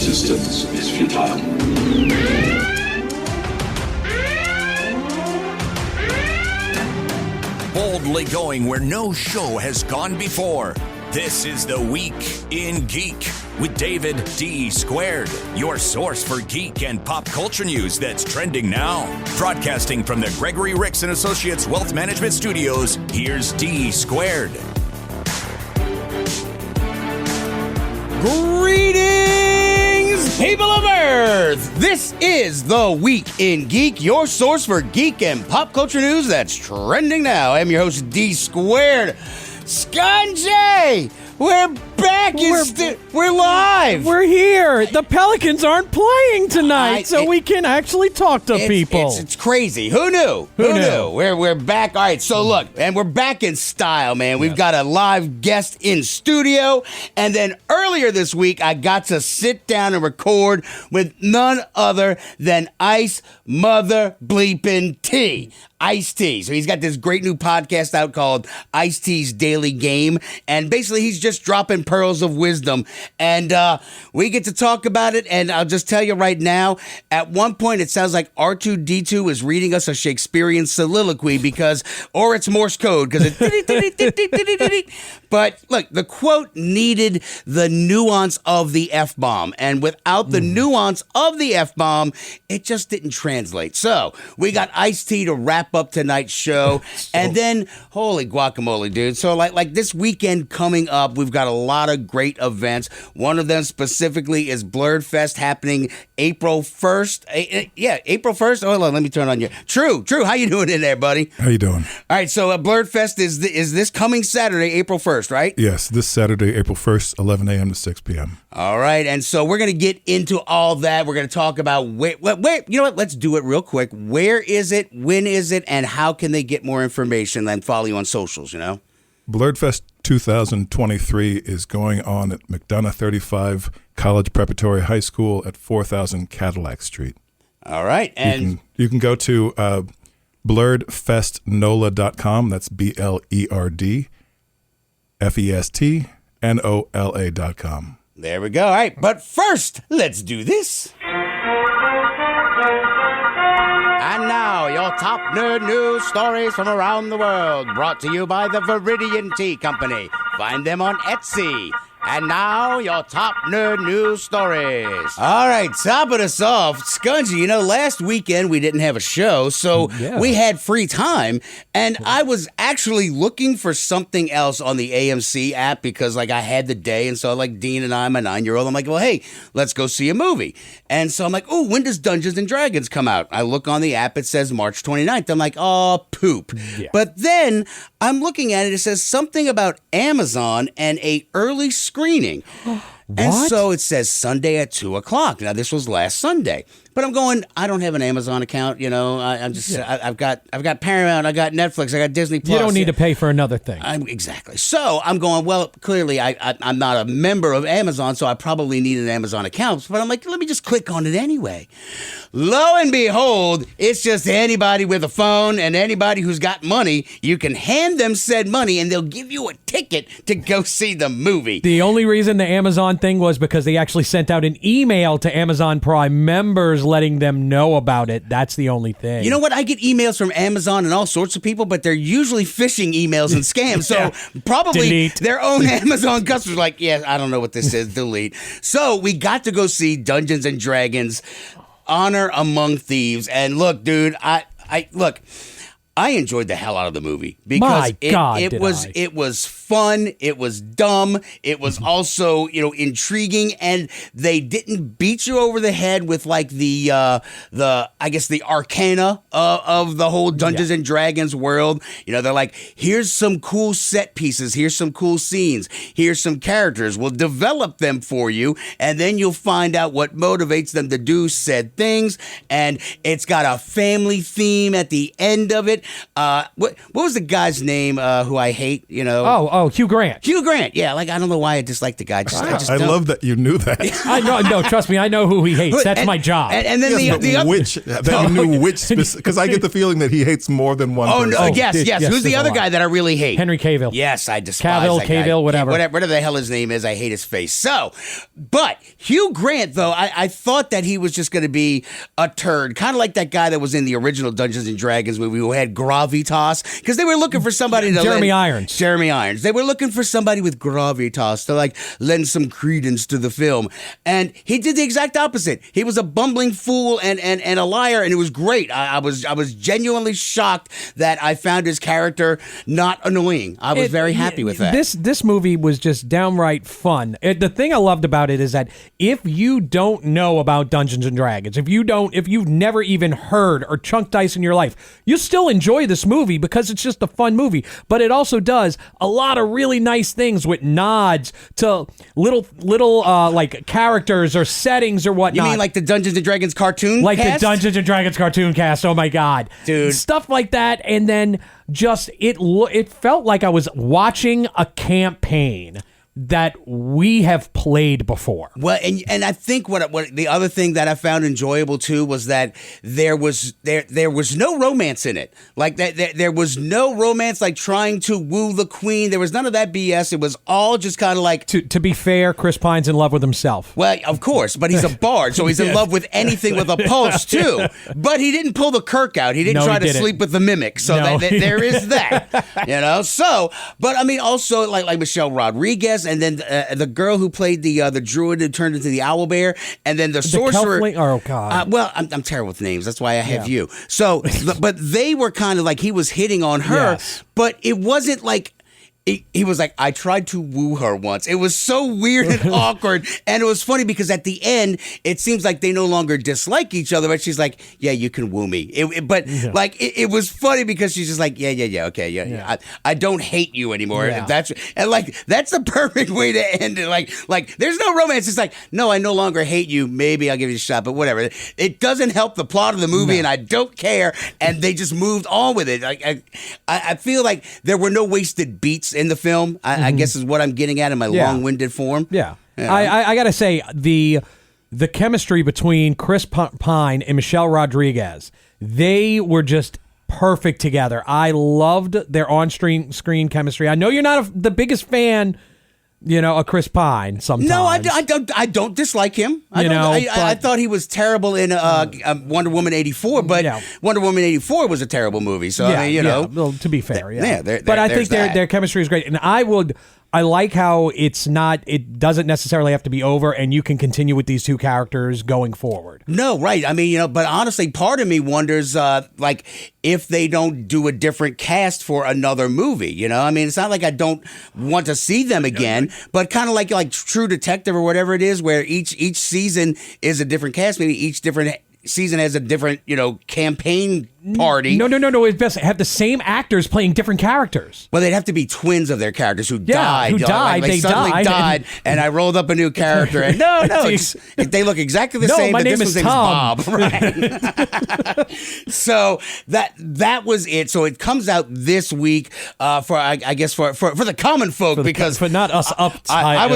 resistance is futile. Boldly going where no show has gone before. This is The Week in Geek with David D. Squared, your source for geek and pop culture news that's trending now. Broadcasting from the Gregory Ricks & Associates Wealth Management Studios, here's D. Squared. Greetings, people of Earth! This is The Week in Geek, your source for geek and pop culture news that's trending now. I'm your host, D Squared. Skunjay! We're back! We're live! We're here! The Pelicans aren't playing tonight, so we can actually talk to people. It's crazy. Who knew? Who knew? We're back. All right, so look, and we're back in style, man. We've got a live guest in studio, and then earlier this week, I got to sit down and record with none other than ICE Mutha T. Ice-T. So he's got this great new podcast out called Ice-T's Daily Game. And basically he's just dropping pearls of wisdom. And we get to talk about it. And I'll just tell you right now, at one point it sounds like R2-D2 is reading us a Shakespearean soliloquy or it's Morse code because it. But look, the quote needed the nuance of the F-bomb. And without the nuance of the F-bomb, it just didn't translate. So we got Ice-T to wrap up tonight's show. And then, holy guacamole, dude. So like this weekend coming up, we've got a lot of great events. One of them specifically is Blerdfest happening April 1st. April 1st. Hold on, let me turn on you. True. How you doing in there, buddy? How you doing? All right, so Blerdfest is this coming Saturday, April 1st, right? Yes, this Saturday, April 1st, 11 a.m. to 6 p.m. All right, and so we're going to get into all that. We're going to talk about where, you know what? Let's do it real quick. Where is it? When is it? And how can they get more information and follow you on socials, you know? Blerdfest 2023 is going on at McDonough 35 College Preparatory High School at 4000 Cadillac Street. All right, and you can go to blerdfestnola.com. That's BLERDFESTNOLA.com. There we go. All right, but first, let's do this. And now, your top nerd news stories from around the world, brought to you by the Viridian Tea Company. Find them on Etsy. And now, your top nerd news stories. All right, topping us off, Scungy, last weekend we didn't have a show, so we had free time, and I was actually looking for something else on the AMC app because, I had the day, and so, Dean and I, my 9-year-old, I'm like, well, hey, let's go see a movie. And so I'm like, oh, when does Dungeons & Dragons come out? I look on the app, it says March 29th. I'm like, oh, poop. Yeah. But then I'm looking at it, it says something about Amazon and a early screening. And so it says Sunday at 2:00. Now this was last Sunday, but I'm going, I don't have an Amazon account. I've got Paramount, I got Netflix, I got Disney Plus. You don't need to pay for another thing. Exactly. So I'm going, well, clearly I'm not a member of Amazon, so I probably need an Amazon account. But I'm like, let me just click on it anyway. Lo and behold, it's just anybody with a phone and anybody who's got money. You can hand them said money and they'll give you a ticket to go see the movie. The only reason the Amazon thing was because they actually sent out an email to Amazon Prime members letting them know about it. That's the only thing. You know what? I get emails from Amazon and all sorts of people, but they're usually phishing emails and scams. So probably Delete. Their own Amazon customers are like, yeah, I don't know what this is. Delete. So we got to go see Dungeons and Dragons Honor Among Thieves. And look, dude, I enjoyed the hell out of the movie because it was fun, it was dumb, it was also intriguing, and they didn't beat you over the head with the arcana of the whole Dungeons and Dragons world. They're like, here's some cool set pieces, here's some cool scenes, here's some characters. We'll develop them for you, and then you'll find out what motivates them to do said things. And it's got a family theme at the end of it. it. What was the guy's name who I hate? Oh, Hugh Grant. Hugh Grant. Yeah, like I don't know why I dislike the guy. I just I don't. love that you knew that. I know. No, trust me. I know who he hates. That's my job. And then Yes, the other. which that you knew which because I get the feeling that he hates more than one person. No, yes. yes, Who's the there's a other lot. guy that I really hate? Henry Cavill. Yes, I despise that guy. Cavill, whatever. Whatever the hell his name is, I hate his face. So, but Hugh Grant, though, I thought that he was just going to be a turd, kind of like that guy that was in the original Dungeons and Dragons movie who had gravitas, because they were looking for somebody to Jeremy Irons. Jeremy Irons. They were looking for somebody with gravitas to like lend some credence to the film, and he did the exact opposite. He was a bumbling fool and a liar, and it was great. I was genuinely shocked that I found his character not annoying. I was very happy with that. This movie was just downright fun. The thing I loved about it is that if you don't know about Dungeons and Dragons, if you've never even heard or chunked dice in your life, you still enjoy this movie because it's just a fun movie. But it also does a lot of really nice things with nods to little like characters or settings or whatnot. You mean like the Dungeons and Dragons cartoon Like cast? the Dungeons and Dragons cartoon cast. Oh my God. Dude. Stuff like that. And then just it felt like I was watching a campaign that we have played before. Well, and I think what the other thing that I found enjoyable too was that there was no romance in it. Like that there was no romance like trying to woo the queen. There was none of that BS. It was all just kind of like To be fair, Chris Pine's in love with himself. well, of course, but he's a bard, so he's in love with anything with a pulse too. But he didn't pull the Kirk out. He didn't No, try he to didn't. sleep with the mimic. So No. there is that, So, but I mean, also like Michelle Rodriguez, and then the girl who played the druid who turned into the owlbear, and then the sorcerer. Oh God. Well, I'm terrible with names. That's why I have you. So, but they were kind of like he was hitting on her, Yes. but it wasn't like. He was like, I tried to woo her once. It was so weird and awkward. And it was funny because at the end, it seems like they no longer dislike each other. But she's like, yeah, you can woo me. It was funny because she's just like, yeah, okay, yeah. I don't hate you anymore. Yeah. That's the perfect way to end it. Like there's no romance. It's like, no, I no longer hate you. Maybe I'll give you a shot, but whatever. It doesn't help the plot of the movie, and I don't care. And they just moved on with it. Like I feel like there were no wasted beats in the film, I guess is what I'm getting at in my long-winded form. Yeah. You know? I gotta say, the chemistry between Chris Pine and Michelle Rodriguez, they were just perfect together. I loved their on-screen chemistry. I know you're not the biggest fan, of Chris Pine sometimes. No, I don't dislike him. I thought he was terrible in Wonder Woman 84, but Wonder Woman 84 was a terrible movie. So well, to be fair, but I think there's their chemistry is great, and I like how it doesn't necessarily have to be over, and you can continue with these two characters going forward. No, right. I mean, but honestly, part of me wonders, like, if they don't do a different cast for another movie, I mean, it's not like I don't want to see them again, but kind of like True Detective or whatever it is, where each season is a different cast, maybe each different season has a different, campaign party. No. It's best have the same actors playing different characters. Well, they'd have to be twins of their characters who died. Who died. They suddenly died, and I rolled up a new character. And no, they look exactly the same. My but name this is one's Tom. Bob, right? So that was it. So it comes out this week for I guess for the common folk because for not us I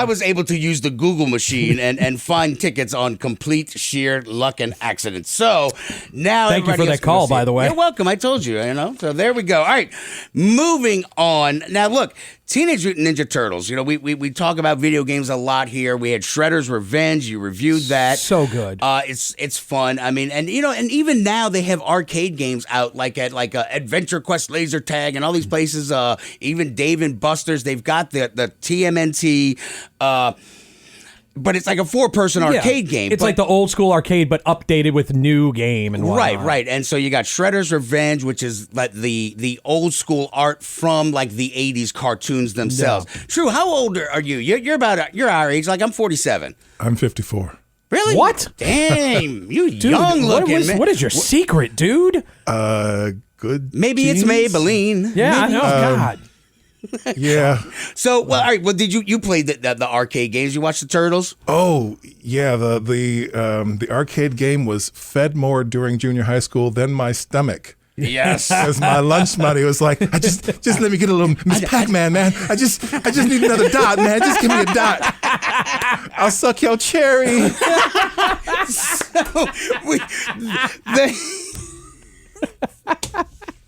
was able to use the Google machine and find tickets on complete sheer luck and accident. So now thank you for that call. By the way, you're welcome. I told you, So there we go. All right, moving on. Now, look, Teenage Mutant Ninja Turtles. We talk about video games a lot here. We had Shredder's Revenge. You reviewed that. So good. It's fun. I mean, and even now they have arcade games out like at Adventure Quest Laser Tag and all these places. Even Dave and Buster's. They've got the TMNT. But it's like a 4-person arcade game. It's like the old school arcade, but updated with new game and whatnot. Right. And so you got Shredder's Revenge, which is like the old school art from like the 80s cartoons themselves. Yeah. True. How old are you? You're our age. Like I'm 47. I'm 54. Really? What? Damn, you dude, young looking. What is your secret, dude? Good. Maybe genes? it's Maybelline. Yeah, Maybe. I know. God. Yeah. So, well, all right. Well, did you play the arcade games? You watched the Turtles? Oh, yeah. The arcade game was fed more during junior high school than my stomach. Yes. Because my lunch money was like, just let me get a little Miss Pac-Man, man. I just need another dot, man. Just give me a dot. I'll suck your cherry. So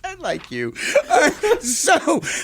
I like you. So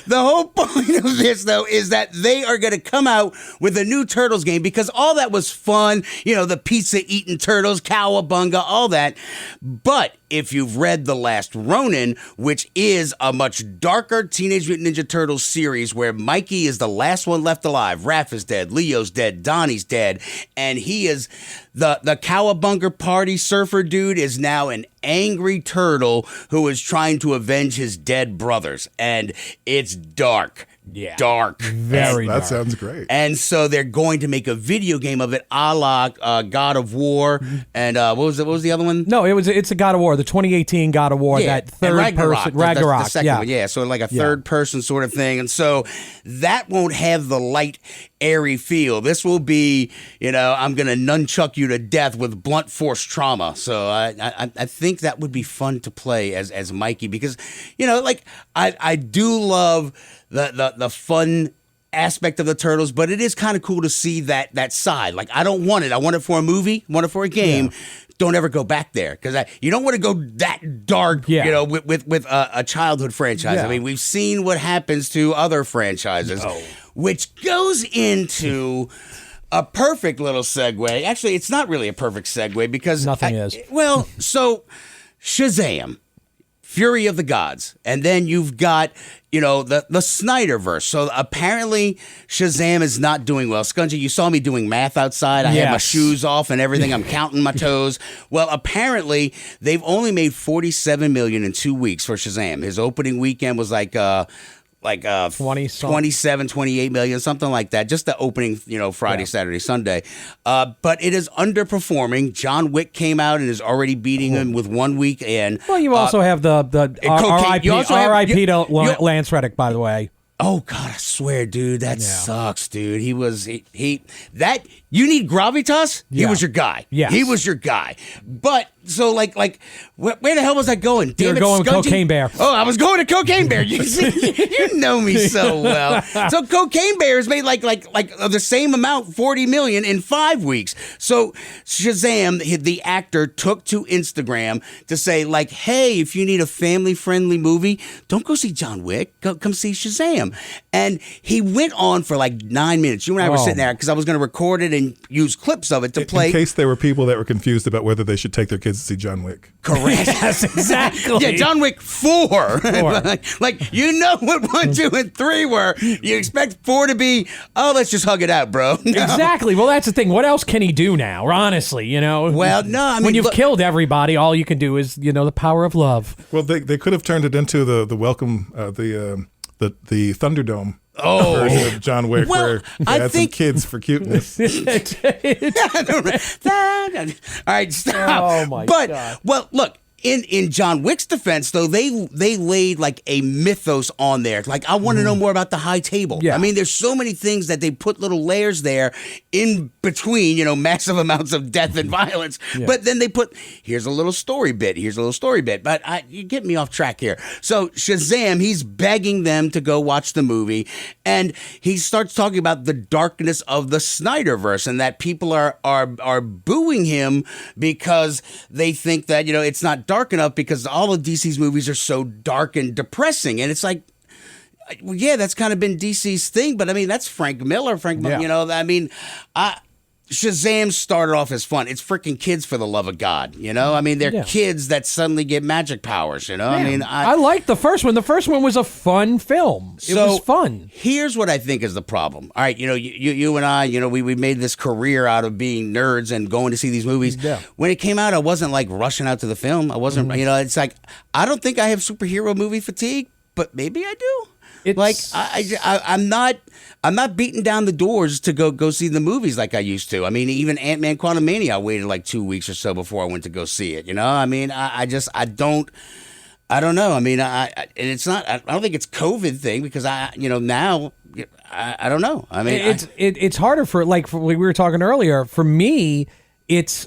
the whole point of this, though, is that they are going to come out with a new Turtles game because all that was fun, the pizza-eating turtles, cowabunga, all that. But if you've read The Last Ronin, which is a much darker Teenage Mutant Ninja Turtles series where Mikey is the last one left alive, Raph is dead, Leo's dead, Donnie's dead, and he is the cowabunga party surfer dude is now an angry turtle who is trying to avenge his dead brothers, and it's dark. Yeah. Dark. Very dark. That sounds great. And so they're going to make a video game of it a la God of War. And what was the other one? No, it's a God of War, the 2018 God of War, that third person. Ragnarok. The second one, yeah. So like a third person sort of thing. And so that won't have the light, airy feel. This will be, I'm going to nunchuck you to death with blunt force trauma. So I think that would be fun to play as Mikey because, I do love the fun aspect of the Turtles, but it is kind of cool to see that side. Like, I don't want it. I want it for a movie, want it for a game. Yeah. Don't ever go back there because you don't want to go that dark, with a childhood franchise. Yeah. I mean, we've seen what happens to other franchises, which goes into a perfect little segue. Actually, it's not really a perfect segue because nothing is. Well, so Shazam, Fury of the Gods, and then you've got the Snyderverse. So apparently Shazam is not doing well. Scungy, you saw me doing math outside. I had my shoes off and everything. I'm counting my toes. Well, apparently they've only made $47 million in 2 weeks for Shazam. His opening weekend was like 27, 28 million, something like that. Just the opening, Friday, Saturday, Sunday. But it is underperforming. John Wick came out and is already beating him with 1 week. And well, you also have the RIP to Lance Reddick, by the way. Oh God, I swear, dude, that sucks, dude. He you need gravitas? He was your guy. Yes. He was your guy. But so like where the hell was I going? You were going with Cocaine Bear. Oh, I was going to Cocaine Bear. You know me so well. So Cocaine Bear has made like the same amount, 40 million in 5 weeks. So Shazam, the actor, took to Instagram to say like, hey, if you need a family-friendly movie, don't go see John Wick. Come see Shazam. And he went on for like 9 minutes. You and I were sitting there because I was going to record it and use clips of it to play. In case there were people that were confused about whether they should take their kids to see John Wick. Correct. Yes, exactly. Yeah, John Wick 4. like, you know what 1, 2, and 3 were. You expect 4 to be, let's just hug it out, bro. No. Exactly. Well, that's the thing. What else can he do now, honestly, Well, no, I mean, when you've killed everybody, all you can do is, the power of love. Well, they could have turned it into the welcome, the Thunderdome. Version of John Wick, where they had some kids for cuteness. All right, stop. Oh my God. Well, look. In John Wick's defense, though, they laid like a mythos on there. Like, I want to know more about the high table. Yeah. I mean, there's so many things that they put little layers there in between, massive amounts of death and violence. Yeah. But then they put, here's a little story bit. But you get me off track here. So Shazam, he's begging them to go watch the movie. And he starts talking about the darkness of the Snyderverse and that people are booing him because they think that, it's not dark enough because all of DC's movies are so dark and depressing. And it's like, well, yeah, that's kind of been DC's thing, but I mean, that's Frank Miller. Shazam started off as fun. It's freaking kids, for the love of God, I mean, they're kids that suddenly get magic powers, I mean, I liked the first one. The first one was a fun film. It was fun. Here's what I think is the problem. All right, you and I, we made this career out of being nerds and going to see these movies. Yeah. When it came out, I wasn't like rushing out to the film. I wasn't, it's like, I don't think I have superhero movie fatigue, but maybe I do. I'm not beating down the doors to go see the movies like I used to. I mean, even Ant-Man Quantumania, I waited like 2 weeks or so before I went to go see it. I mean, I don't know. I mean, it's not. I don't think it's COVID thing because now I don't know. I mean, it's harder for we were talking earlier. For me, it's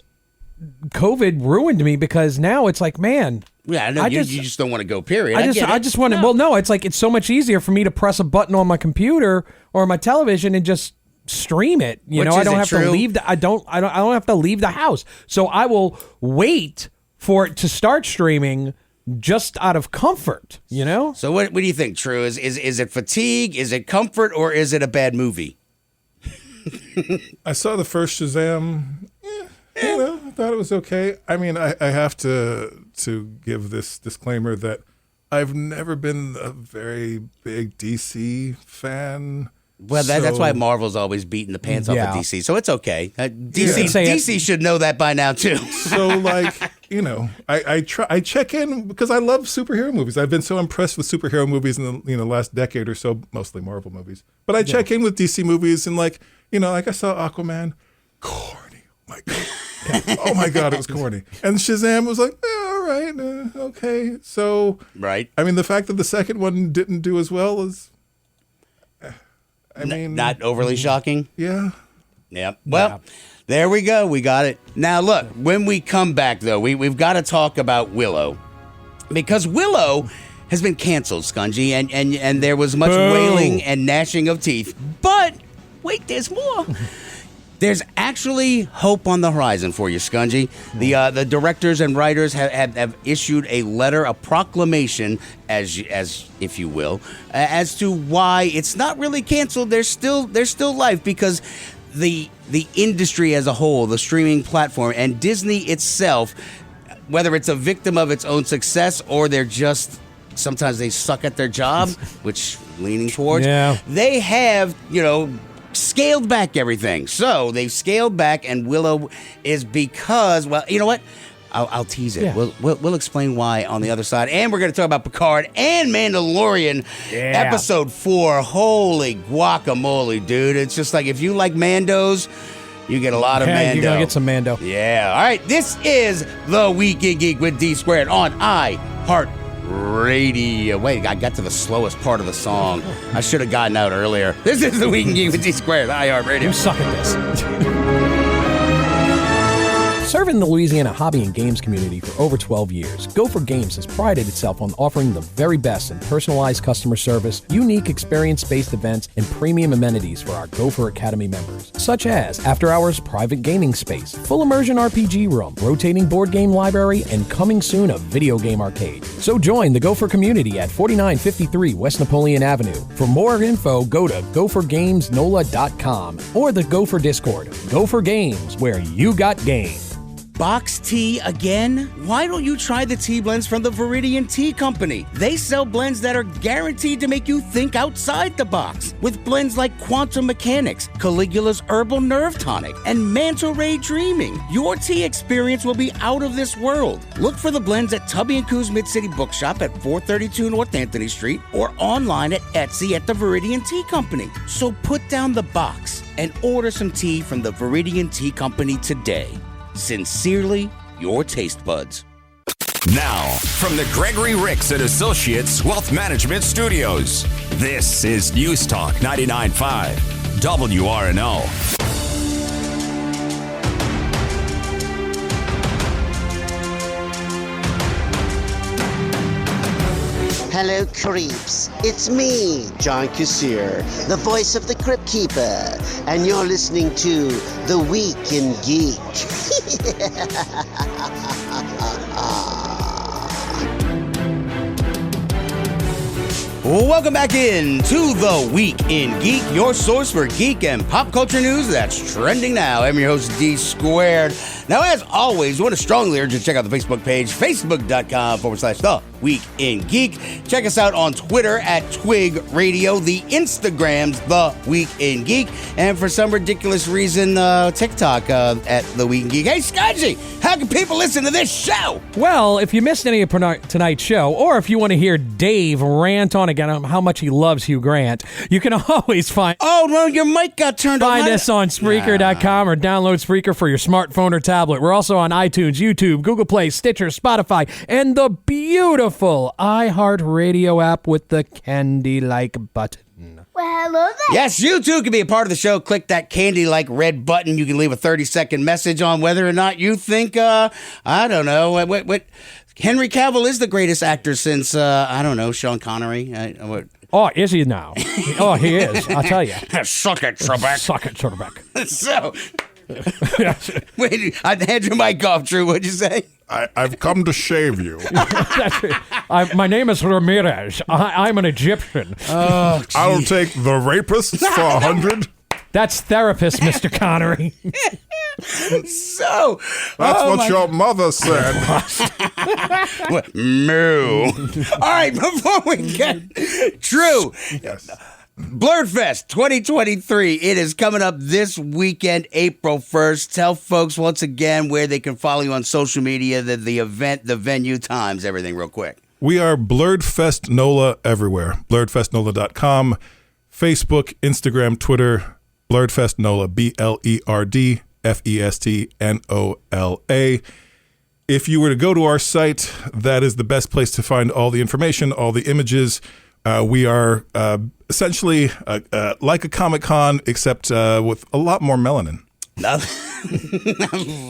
COVID ruined me because now it's like, man, Yeah, I know. You just don't want to go, period. I just want to. Well, no, it's like it's so much easier for me to press a button on my computer or my television and just stream it. You know, I don't have to leave. I don't have to leave the house. So I will wait for it to start streaming just out of comfort. You know. So what do you think? True? Is it fatigue? Is it comfort? Or is it a bad movie? I saw the first Shazam. I thought it was okay. I mean, I have to give this disclaimer that I've never been a very big DC fan. Well, that's why Marvel's always beating the pants off of DC, so it's okay. DC should know that by now too. So, like, I check in because I love superhero movies. I've been so impressed with superhero movies in the last decade or so, mostly Marvel movies. But I check in with DC movies and like I saw Aquaman, corny. My God. Oh my God, it was corny. And Shazam was like, all right, okay. So, right. I mean, the fact that the second one didn't do as well is, not overly shocking. Yeah. Yep. Well, there we go. We got it. Now, look, when we come back, though, we've got to talk about Willow. Because Willow has been canceled, Scungy, and there was much wailing and gnashing of teeth. But, wait, there's more. There's actually hope on the horizon for you, Scungy. The directors and writers have issued a letter, a proclamation, as if you will, as to why it's not really canceled. There's still life because the industry as a whole, the streaming platform, and Disney itself, whether it's a victim of its own success or they're just sometimes they suck at their job, which leaning towards, they have scaled back everything. So they've scaled back, and Willow is because, well, you know what? I'll tease it. Yeah. We'll explain why on the other side, and we're going to talk about Picard and Mandalorian episode 4. Holy guacamole, dude! It's just like if you like Mandos, you get a lot of Mando. You're gonna get some Mando. Yeah. All right. This is the Week in Geek with D Squared on iHeart Radio. Wait, I got to the slowest part of the song. I should have gotten out earlier. This is the Week in Geek with D Squared, iHeart Radio. You suck at this. Serving the Louisiana hobby and games community for over 12 years, Gopher Games has prided itself on offering the very best in personalized customer service, unique experience-based events, and premium amenities for our Gopher Academy members, such as after-hours private gaming space, full immersion RPG room, rotating board game library, and coming soon a video game arcade. So join the Gopher community at 4953 West Napoleon Avenue. For more info, go to gophergamesnola.com or the Gopher Discord. Gopher Games, where you got game. Box tea again? Why don't you try the tea blends from the Viridian Tea Company? They sell blends that are guaranteed to make you think outside the box. With blends like Quantum Mechanics, Caligula's Herbal Nerve Tonic, and Manta Ray Dreaming, your tea experience will be out of this world. Look for the blends at Tubby & Coo's Mid-City Bookshop at 432 North Anthony Street or online at Etsy at the Viridian Tea Company. So put down the box and order some tea from the Viridian Tea Company today. Sincerely, your taste buds. Now, from the Gregory Ricks and Associates Wealth Management Studios, this is News Talk 99.5 WRNO. Hello, creeps. It's me, John Kassir, the voice of the Crypt Keeper, and you're listening to The Week in Geek. Welcome back in to The Week in Geek, your source for geek and pop culture news that's trending now. I'm your host, D Squared. Now, as always, we want to strongly urge you to check out the Facebook page, facebook.com/The Week in Geek. Check us out on Twitter at Twig Radio, the Instagram's The Week in Geek, and for some ridiculous reason, TikTok at The Week in Geek. Hey, Scotchy, how can people listen to this show? Well, if you missed any of tonight's show, or if you want to hear Dave rant on again on how much he loves Hugh Grant, you can always find... Oh, no, your mic got turned on. Find us on Spreaker.com or download Spreaker for your smartphone or tablet. We're also on iTunes, YouTube, Google Play, Stitcher, Spotify, and the beautiful iHeart Radio app with the candy-like button. Well, hello there. Yes, you too can be a part of the show. Click that candy-like red button. You can leave a 30-second message on whether or not you think, I don't know, what Henry Cavill is the greatest actor since, I don't know, Sean Connery. Oh, is he now? Oh, he is. I'll tell you. Suck it, Trebek. Suck it, Trebek. So, wait, I'd hand your mic off, Drew. What'd you say? I've come to shave you. My name is Ramirez. I'm an Egyptian. Oh, I'll take the rapists for 100. That's therapist, Mr. Connery. So, That's what your mother said. Moo. All right, before we get Drew. Yes. Blerdfest 2023. It is coming up this weekend, April 1st. Tell folks once again where they can follow you on social media, the event, the venue, times, everything real quick. We are Blerdfest NOLA everywhere. Blerdfestnola.com, Facebook, Instagram, Twitter, Blerdfest NOLA, BLERDFESTNOLA. If you were to go to our site, that is the best place to find all the information, all the images. We are essentially like a Comic-Con, except with a lot more melanin. I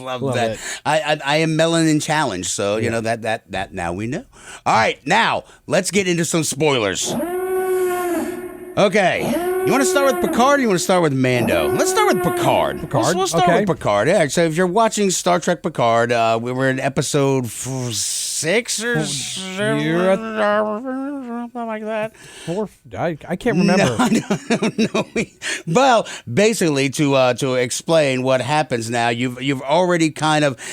love that. I am melanin challenged, so you know that now we know. All right, now let's get into some spoilers. Okay, you want to start with Picard or you want to start with Mando? Let's start with Picard. We'll start with Picard. Yeah, so if you're watching Star Trek Picard, we were in episode 6 or 7, something like that. 4. I can't remember. No. Well, basically, to explain what happens now, you've already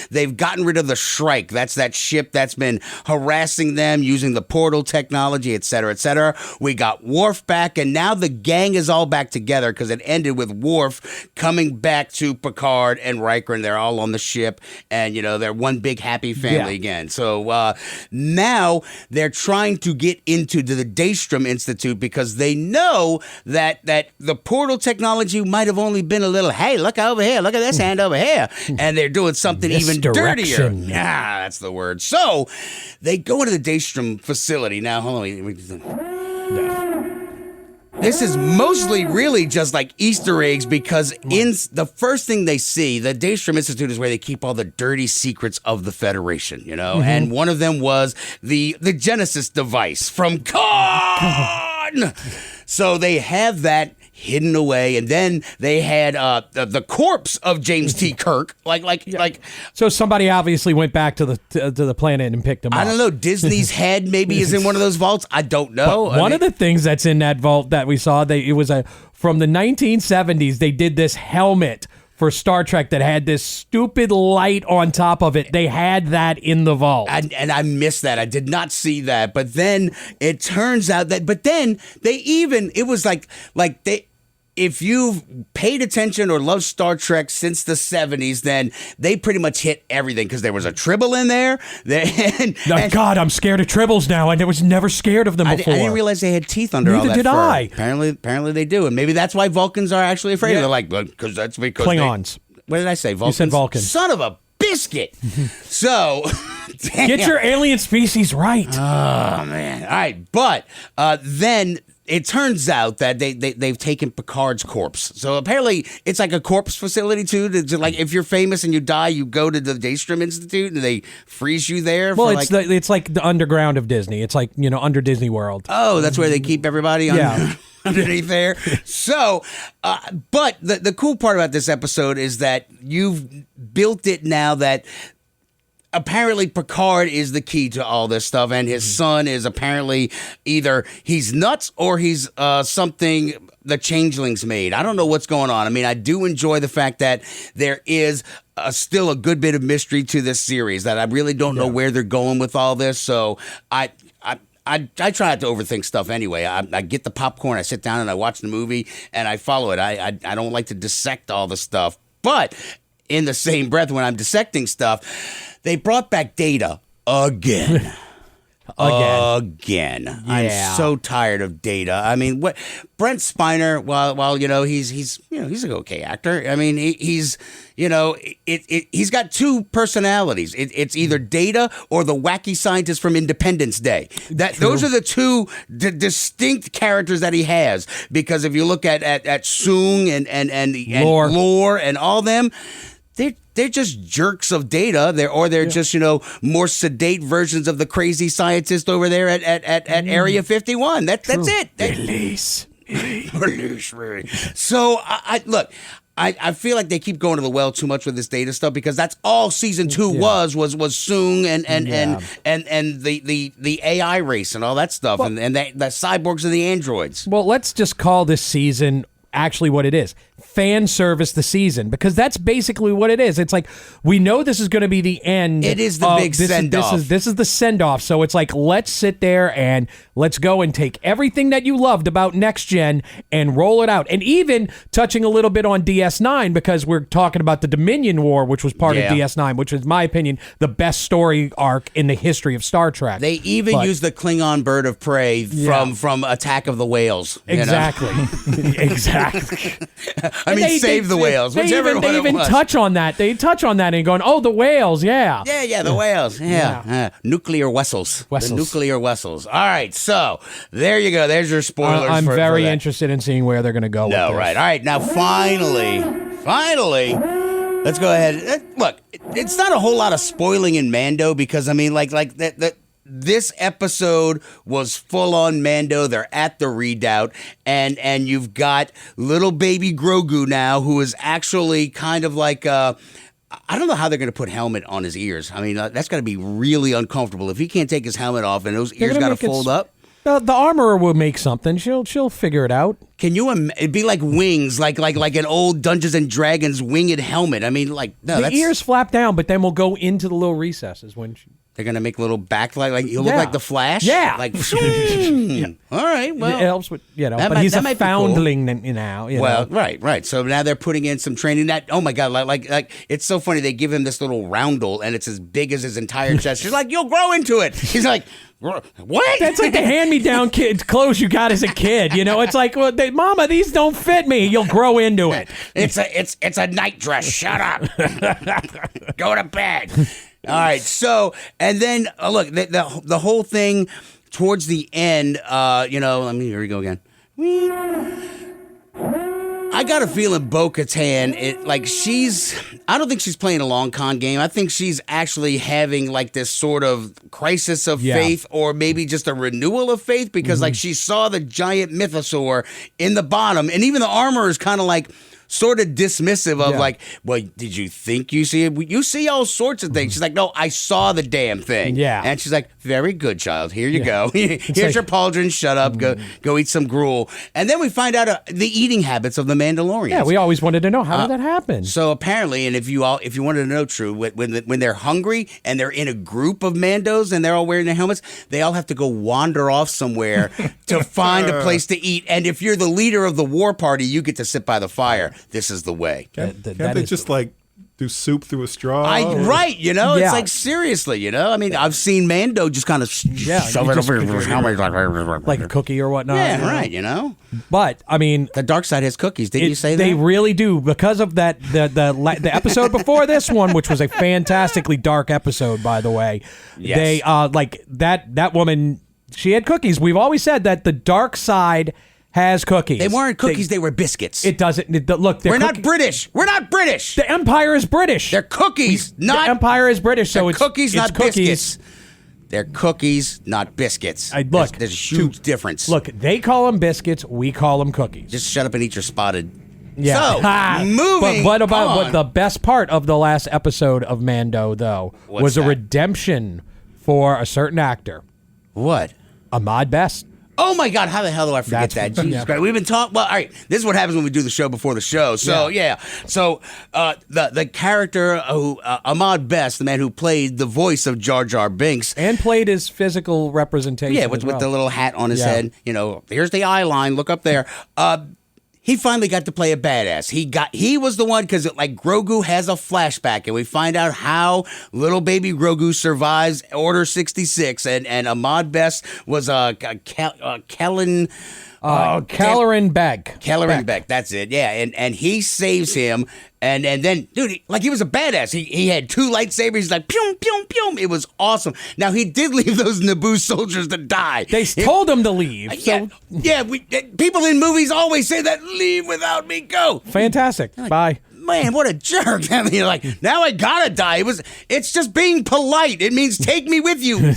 they've gotten rid of the Shrike. That's that ship that's been harassing them using the portal technology, et cetera, et cetera. We got Worf back, and now the gang is all back together because it ended with Worf coming back to Picard and Riker, and they're all on the ship, and they're one big happy family again. So now they're trying to get into the Daystrom Institute because they know that the portal technology might have only been a little, hey, look over here, look at this hand over here, and they're doing something even dirtier. Yeah, that's the word. So they go into the Daystrom facility. Now, hold on. This is mostly really just like Easter eggs because in the first thing they see, the Daystrom Institute is where they keep all the dirty secrets of the Federation, and one of them was the Genesis device from Khan. So they have that hidden away, and then they had the corpse of James T. Kirk, like. So somebody obviously went back to the planet and picked him up. I don't know. Disney's head maybe is in one of those vaults. I don't know. One of the things that's in that vault that we saw, it was from the 1970s. They did this helmet for Star Trek that had this stupid light on top of it. They had that in the vault. And I missed that. I did not see that. But then it turns out that, if you've paid attention or loved Star Trek since the 70s, then they pretty much hit everything because there was a Tribble in there. God, I'm scared of Tribbles now. I was never scared of them before. I didn't realize they had teeth under all that Neither did fur. I. Apparently they do. And maybe that's why Vulcans are actually afraid. Yeah. They're like, because Klingons. What did I say? Vulcans? You said Vulcans. Son of a biscuit. So, damn. Get your alien species right. Oh, man. All right. But then it turns out that they've taken Picard's corpse. So apparently it's like a corpse facility too. Like if you're famous and you die, you go to the Daystrom Institute and they freeze you there. Well, it's like the underground of Disney. It's like under Disney World. Oh, that's where they keep everybody underneath there. So, but the cool part about this episode is that you've built it now that apparently Picard is the key to all this stuff, and his son is apparently either he's nuts or he's something the changelings made. I don't know what's going on. I mean, I do enjoy the fact that there is still a good bit of mystery to this series, that I really don't know where they're going with all this. So I try not to overthink stuff anyway. I get the popcorn, I sit down and I watch the movie and I follow it. I don't like to dissect all the stuff. But in the same breath, when I'm dissecting stuff, they brought back Data again. Again. Yeah. I'm so tired of Data. I mean, what Brent Spiner, while he's an okay actor. I mean, he's got two personalities. It's either Data or the wacky scientist from Independence Day. Those are the two distinct characters that he has. Because if you look at Soong and Lore Lore and all them, they're they're just jerks of data. They're just more sedate versions of the crazy scientist over there at Area 51. That's it. Release. So I look. I feel like they keep going to the well too much with this data stuff because that's all season 2 was Soong and the AI race and all that stuff and the cyborgs and the androids. Well, let's just call this season actually what it is. Fan service the season, because that's basically what it is. It's like, we know this is going to be the end. It is the big send-off. This is the send-off. So it's like, let's sit there and let's go and take everything that you loved about Next Gen and roll it out. And even touching a little bit on DS9, because we're talking about the Dominion War, which was part of DS9, which is, in my opinion, the best story arc in the history of Star Trek. They even used the Klingon bird of prey from Attack of the Whales. Exactly. Exactly. I mean, save the whales. They even touch on that. They touch on that and going, oh, the whales, yeah. Yeah, the whales. Yeah. Nuclear vessels. The nuclear vessels. All right, so there you go. There's your spoilers. I'm very interested in seeing where they're going to go with this. Right. All right, now finally, let's go ahead. Look, it's not a whole lot of spoiling in Mando because, I mean, like that. This episode was full on Mando. They're at the redoubt, and you've got little baby Grogu now, who is actually kind of like I don't know how they're going to put helmet on his ears. I mean, that's got to be really uncomfortable if he can't take his helmet off and those ears got to fold up. The armorer will make something. She'll figure it out. Can you? It'd be like wings, like an old Dungeons and Dragons winged helmet. I mean, like no, the ears flap down, but then we'll go into the little recesses when. They're going to make little backlight, like you look like the Flash? Yeah. Like, all right, well. It helps with, but he's a foundling now. Well, right. So now they're putting in some training. That, oh my God, like it's so funny. They give him this little roundel, and it's as big as his entire chest. She's like, you'll grow into it. He's like, what? That's like the hand-me-down clothes you got as a kid. It's like, well, Mama, these don't fit me. You'll grow into it. It's a night dress. Shut up. Go to bed. All right, so, and then, look, the whole thing towards the end, here we go again. I got a feeling Bo-Katan, I don't think she's playing a long con game. I think she's actually having, like, this sort of crisis of faith, or maybe just a renewal of faith, because, like, she saw the giant mythosaur in the bottom, and even the armor is kind of like, sort of dismissive of like, well, did you think you see it? You see all sorts of things. She's like, no, I saw the damn thing. Yeah. And she's like, very good, child. Here you go. Here's your pauldron. Shut up. Go eat some gruel. And then we find out the eating habits of the Mandalorians. Yeah, we always wanted to know, how did that happen? So apparently, and if you wanted to know true, when they're hungry and they're in a group of Mandos and they're all wearing their helmets, they all have to go wander off somewhere to find a place to eat. And if you're the leader of the war party, you get to sit by the fire. This is the way. Can't they just like do soup through a straw? Right, it's like seriously, I mean, I've seen Mando just kind of shove it over his helmet like a cookie or whatnot. Yeah, right, But I mean, the dark side has cookies. Didn't you say that? They really do, because of that. The episode before this one, which was a fantastically dark episode, by the way. Yes. They like that woman. She had cookies. We've always said that the dark side has cookies. They weren't cookies, they were biscuits. It doesn't. Look, we're not British. We're not British. The Empire is British. They're cookies, not... The Empire is British, so it's cookies, not cookies. Biscuits. They're cookies, not biscuits. Look, there's a huge difference. Look, they call them biscuits. We call them cookies. Just shut up and eat your spotted. Yeah. So, moving But what about on. what the best part of the last episode of Mando, though, was a redemption for a certain actor. What? Ahmad Best. Oh my God! How the hell do I forget that? Jesus Christ! We've been talking. Well, all right. This is what happens when we do the show before the show. So So the character who Ahmad Best, the man who played the voice of Jar Jar Binks, and played his physical representation. Yeah, with the little hat on his head. Here's the eye line. Look up there. He finally got to play a badass. He was the one, because like Grogu has a flashback, and we find out how little baby Grogu survives Order 66, and Ahmad Best was Kelleran Beck. Kelleran Beck, that's it. Yeah, and he saves him, and then, dude, he was a badass. He had 2 lightsabers. He's like, pew, pew, pew. It was awesome. Now, he did leave those Naboo soldiers to die. They told him to leave. People in movies always say that, leave without me, go. Fantastic. Bye. man, what a jerk. I mean, like, now I gotta die. It's just being polite. It means take me with you.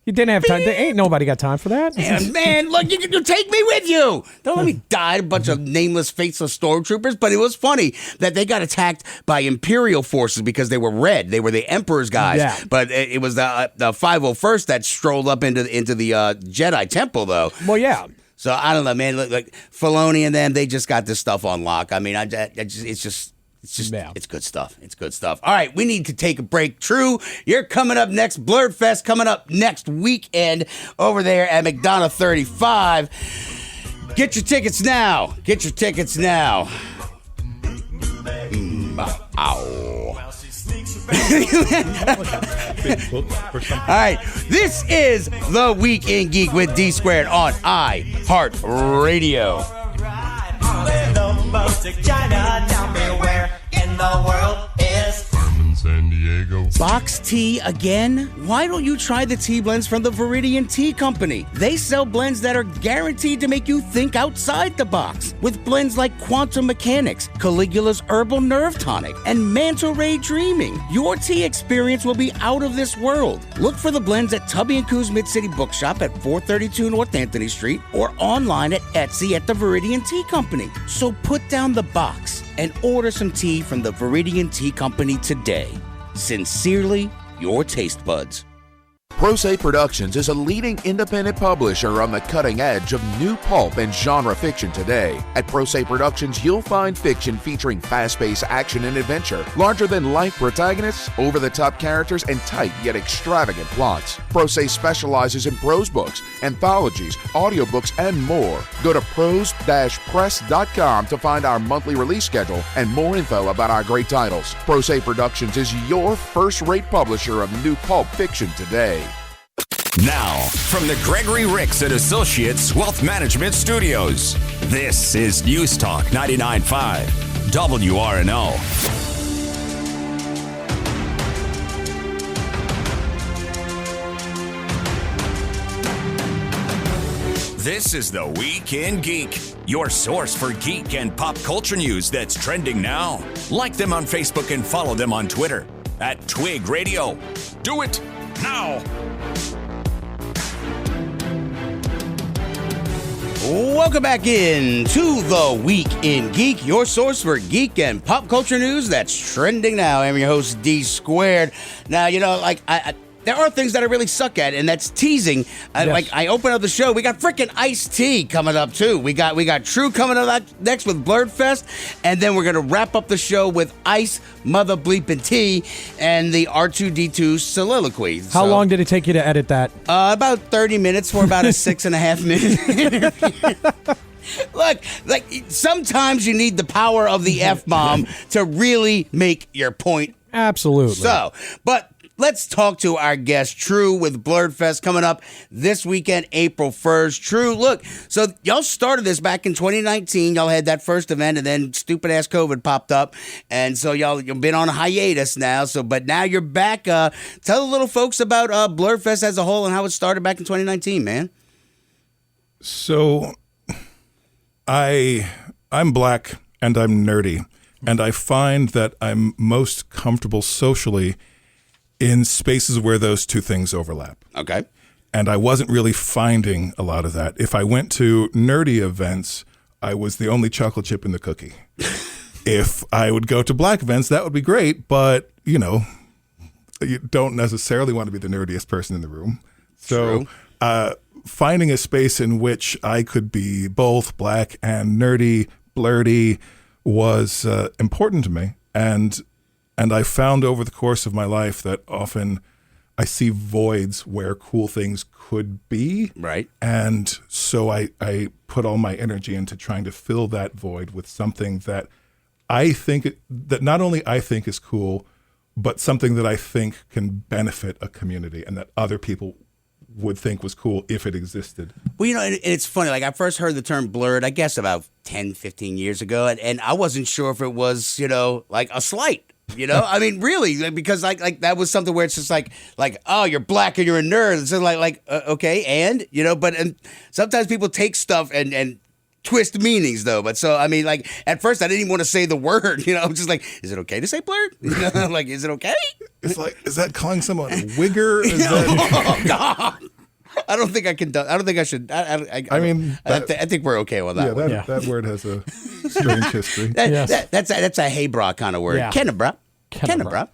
You didn't have time. There ain't nobody got time for that. Man, look, you take me with you. Don't let me die. A bunch of nameless, faceless stormtroopers. But it was funny that they got attacked by Imperial forces because they were red. They were the Emperor's guys. Yeah. But it was the 501st that strolled up into the Jedi Temple, though. Well, yeah. So I don't know, man. Look, like Filoni and them, they just got this stuff on lock. I mean, it's good stuff. It's good stuff. All right, we need to take a break. True, you're coming up next. Blerdfest coming up next weekend over there at McDonough 35. Get your tickets now. Get your tickets now. Ow. All right, this is The Week in Geek with D Squared on iHeart Radio. Where in the world is San Diego? Box tea again? Why don't you try the tea blends from the Viridian Tea Company? They sell blends that are guaranteed to make you think outside the box. With blends like Quantum Mechanics, Caligula's Herbal Nerve Tonic, and Manta Ray Dreaming, your tea experience will be out of this world. Look for the blends at Tubby & Coo's Mid-City Bookshop at 432 North Anthony Street or online at Etsy at the Viridian Tea Company. So put down the box and order some tea from the Viridian Tea Company today. Sincerely, your taste buds. Pro Se Productions is a leading independent publisher on the cutting edge of new pulp and genre fiction today. At Pro Se Productions, you'll find fiction featuring fast-paced action and adventure, larger-than-life protagonists, over-the-top characters, and tight yet extravagant plots. Pro Se specializes in prose books, anthologies, audiobooks, and more. Go to prose-press.com to find our monthly release schedule and more info about our great titles. Pro Se Productions is your first-rate publisher of new pulp fiction today. Now, from the Gregory Ricks and Associates Wealth Management Studios, this is News Talk 99.5 WRNO. This is the Week in Geek, your source for geek and pop culture news that's trending now. Like them on Facebook and follow them on Twitter at Twig Radio. Do it now. Welcome back in to the Week in Geek, your source for geek and pop culture news that's trending now. I'm your host, D Squared. Now, you know, like, there are things that I really suck at, and that's teasing. Yes. Like, I open up the show, we got freaking Ice-T coming up, too. We got True coming up next with Blerdfest, and then we're going to wrap up the show with ICE Mutha F and the R2-D2 soliloquy. How long did it take you to edit that? About 30 minutes for about a 6.5 minute interview. Look, like, sometimes you need the power of the F-bomb to really make your point. Absolutely. So, but let's talk to our guest, True, with Blerdfest coming up this weekend, April 1st. True, look, so y'all started this back in 2019. Y'all had that first event, and then stupid-ass COVID popped up. And so you've been on a hiatus now, but now you're back. Tell the little folks about Blerdfest as a whole and how it started back in 2019, man. So I'm black and I'm nerdy, and I find that I'm most comfortable socially in spaces where those two things overlap. Okay. And I wasn't really finding a lot of that. If I went to nerdy events, I was the only chocolate chip in the cookie. If I would go to black events, that would be great, but, you know, you don't necessarily want to be the nerdiest person in the room. So finding a space in which I could be both black and nerdy, blerdy, was important to me. And I found over the course of my life that often I see voids where cool things could be. Right. And so I put all my energy into trying to fill that void with something that I think, that not only I think is cool, but something that I think can benefit a community and that other people would think was cool if it existed. Well, you know, it's funny. Like, I first heard the term blurred, I guess, about 10, 15 years ago. And I wasn't sure if it was, you know, like a slight. You know, I mean, really, because like that was something where it's just like, oh, you're black and you're a nerd. It's like, okay, and, you know, but and sometimes people take stuff and twist meanings though. But so I mean, like at first I didn't even want to say the word. I was just like, is it okay to say blurred? Like, is it okay? It's like, is that calling someone a wigger? Is that... Oh God. I don't think I can. I don't think I should. I mean, I think we're okay with that. Yeah, that word has a strange history. That's a hey bra kind of word. Yeah. Kenna bra.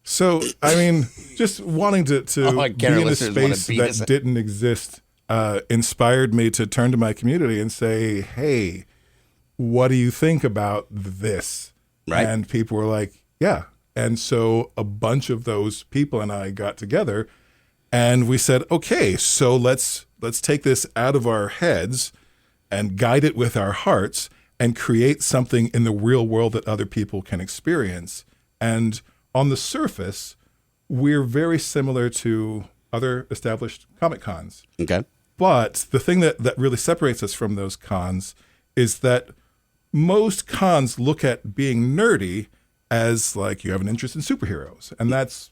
So I mean, just wanting to be in a space that didn't exist inspired me to turn to my community and say, "Hey, what do you think about this?" Right. And people were like, "Yeah." And so a bunch of those people and I got together. And we said, okay, so let's take this out of our heads and guide it with our hearts and create something in the real world that other people can experience. And on the surface, we're very similar to other established Comic Cons. Okay. But the thing that really separates us from those cons is that most cons look at being nerdy as like you have an interest in superheroes. And that's,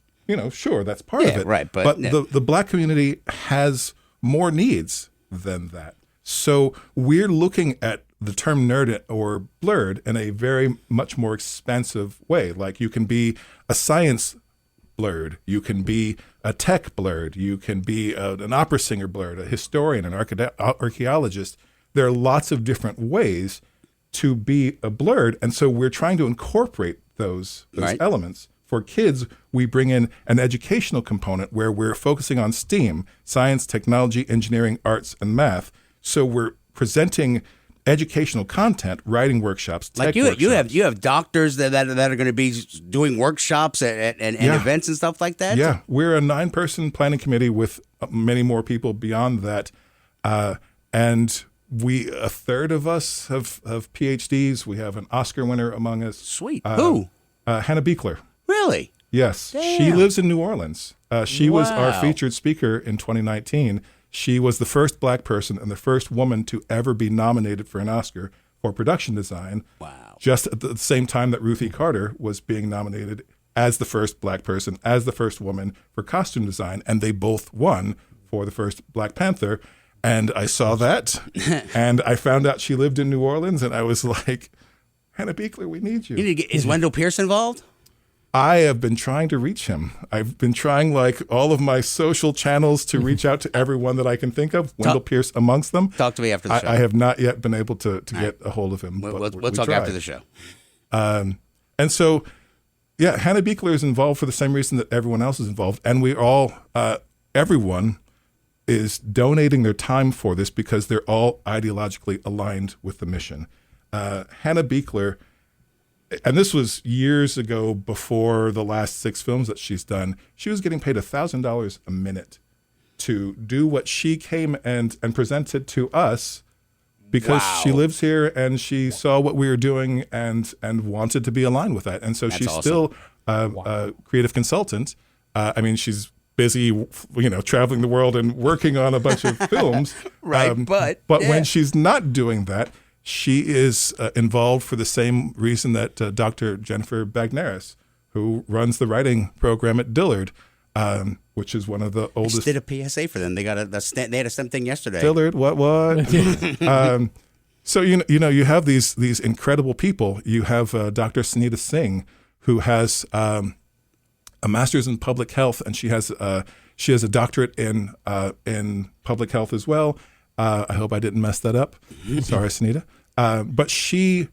sure, that's part of it. Right, but the Black community has more needs than that. So we're looking at the term nerd or blurred in a very much more expansive way. Like you can be a science blurred, you can be a tech blurred, you can be an opera singer blurred, a historian, an archaeologist. There are lots of different ways to be a blurred. And so we're trying to incorporate those right. elements. For kids, we bring in an educational component where we're focusing on STEAM, science, technology, engineering, arts, and math. So we're presenting educational content, writing workshops, tech workshops. You have doctors that are going to be doing workshops and events and stuff like that? Yeah, we're a 9-person planning committee with many more people beyond that. And a third of us have PhDs. We have an Oscar winner among us. Sweet. Who? Hannah Beekler. Really? Yes. Damn. She lives in New Orleans. She was our featured speaker in 2019. She was the first Black person and the first woman to ever be nominated for an Oscar for production design. Wow. Just at the same time that Ruthie Carter was being nominated as the first Black person, as the first woman for costume design. And they both won for the first Black Panther. And I saw that. And I found out she lived in New Orleans. And I was like, Hannah Beekler, we need you. Is Wendell Pierce involved? I have been trying to reach him. I've been trying like all of my social channels to reach out to everyone that I can think of, Wendell Pierce amongst them. Talk to me after the show. I have not yet been able to get a hold of him. We'll talk after the show. And so, yeah, Hannah Beekler is involved for the same reason that everyone else is involved. And we all, everyone is donating their time for this because they're all ideologically aligned with the mission. Hannah Beekler, and this was years ago before the last 6 films that she's done, she was getting paid $1,000 a minute to do what she came and presented to us because she lives here and she saw what we were doing and wanted to be aligned with that. And so she's awesome. Still a creative consultant. I mean, she's busy, traveling the world and working on a bunch of films. Right, but when she's not doing that, she is involved for the same reason that Dr. Jennifer Bagnaris, who runs the writing program at Dillard, which is one of the oldest. I just did a PSA for them. They got they had a STEM thing yesterday. Dillard, what? So you have these incredible people. You have Dr. Sunita Singh, who has a master's in public health, and she has a doctorate in public health as well. I hope I didn't mess that up. Sorry, Sunita. But she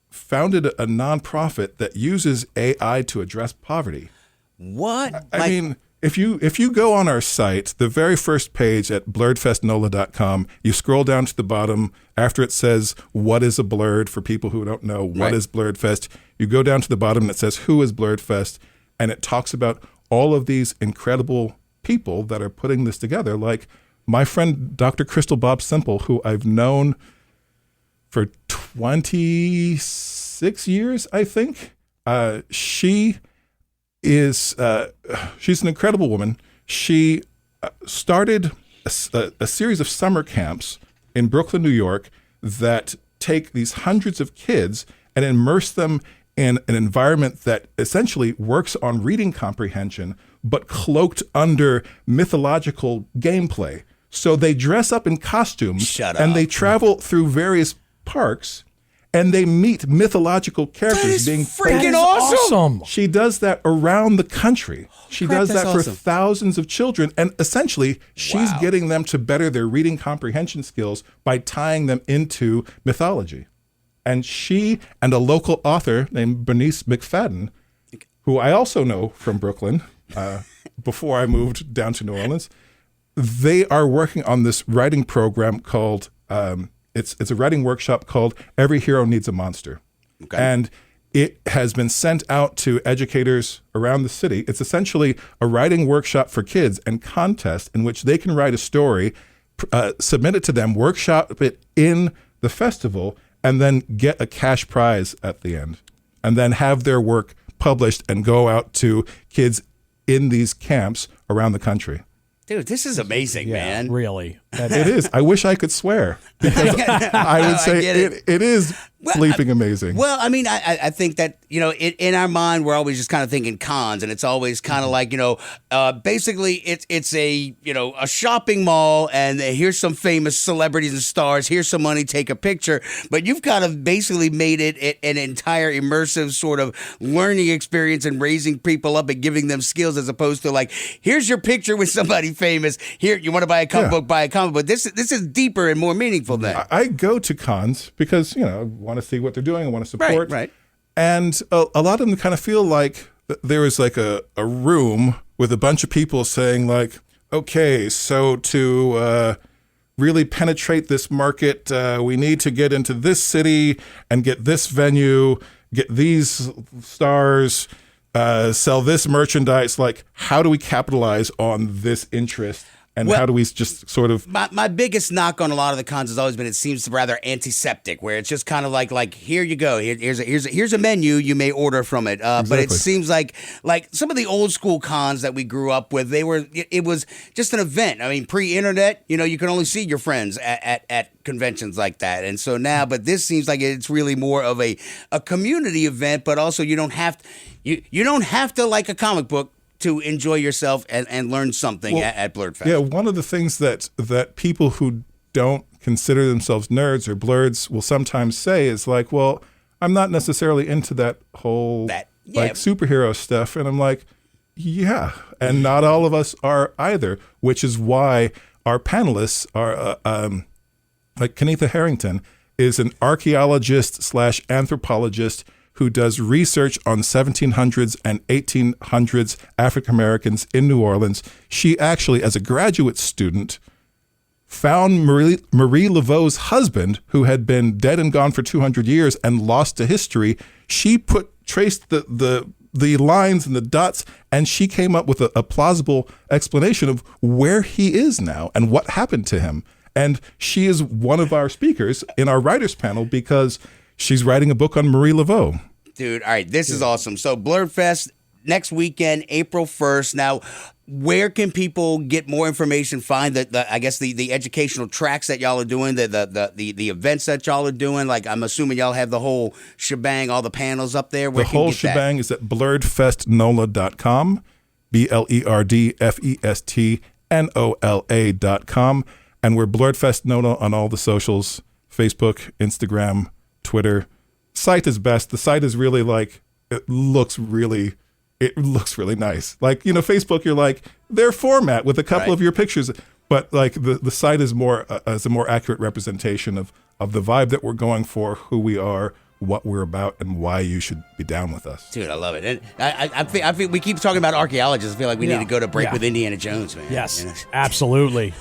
founded a nonprofit that uses AI to address poverty. What? I mean, if you go on our site, the very first page at blerdfestnola.com, you scroll down to the bottom after it says, what is a blurred, for people who don't know what is Blerdfest. You go down to the bottom and it says, who is Blerdfest? And it talks about all of these incredible people that are putting this together, like my friend, Dr. Crystal Bob Simple, who I've known for 26 years, I think. She's an incredible woman. She started a series of summer camps in Brooklyn, New York, that take these hundreds of kids and immerse them in an environment that essentially works on reading comprehension, but cloaked under mythological gameplay. So they dress up in costumes Shut and up. they travel through various parks and they meet mythological characters being freaking awesome. She does that around the country. She crap, does that that's for awesome. thousands of children. And essentially, she's Wow. getting them to better their reading comprehension skills by tying them into mythology. And she and a local author named Bernice McFadden, who I also know from Brooklyn before I moved down to New Orleans, they are working on this writing program called, it's a writing workshop called Every Hero Needs a Monster. Okay. And it has been sent out to educators around the city. It's essentially a writing workshop for kids and contest in which they can write a story, submit it to them, workshop it in the festival, and then get a cash prize at the end. And then have their work published and go out to kids in these camps around the country. Dude, this is amazing, man. Really. It is. I wish I could swear because I would say get it. it is bleeping amazing. Well, I mean, I think that, in our mind, we're always just kind of thinking cons, and it's always kind of like, basically it's a shopping mall, and here's some famous celebrities and stars, here's some money, take a picture. But you've kind of basically made it an entire immersive sort of learning experience and raising people up and giving them skills, as opposed to like, here's your picture with somebody famous. Here, you want to buy a comic book, buy a comic book. This is deeper and more meaningful than that. I go to cons because, I want to see what they're doing. I want to support. Right. And a lot of them kind of feel like there is like a room with a bunch of people saying like, okay, so to really penetrate this market, we need to get into this city and get this venue, get these stars, sell this merchandise. Like, how do we capitalize on this interest? And how do we just sort of... My biggest knock on a lot of the cons has always been it seems rather antiseptic, where it's just kind of like here you go, here's a menu, you may order from it. But it seems like some of the old school cons that we grew up with, it was just an event. I mean, pre-internet, you can only see your friends at conventions like that. And so now, but this seems like it's really more of a community event, but also you don't have to like a comic book to enjoy yourself and learn something at Blerdfest. Yeah, one of the things that people who don't consider themselves nerds or blurds will sometimes say is like, well, I'm not necessarily into that whole superhero stuff. And I'm like, yeah, and not all of us are either, which is why our panelists are, like Kenitha Harrington is an archaeologist / anthropologist who does research on 1700s and 1800s African Americans in New Orleans. She actually, as a graduate student, found Marie Laveau's husband, who had been dead and gone for 200 years and lost to history. She traced the lines and the dots, and she came up with a plausible explanation of where he is now and what happened to him. And she is one of our speakers in our writers panel because she's writing a book on Marie Laveau. Dude, all right, this is awesome. So Blerdfest next weekend, April 1st. Now, where can people get more information, find the educational tracks that y'all are doing, the events that y'all are doing? Like, I'm assuming y'all have the whole shebang, all the panels up there. Where the whole shebang is at blerdfestnola.com, BLERDFESTNOLA.com. And we're Blerdfest NOLA on all the socials, Facebook, Instagram, Twitter. Site is best. The site is really it looks really nice. Like, Facebook, you're like, their format with a couple of your pictures, but like the site is more as a more accurate representation of the vibe that we're going for, who we are, what we're about, and why you should be down with us. Dude, I love it. And I feel we keep talking about archaeologists. I feel like we need to go to break with Indiana Jones, man. Yes, absolutely.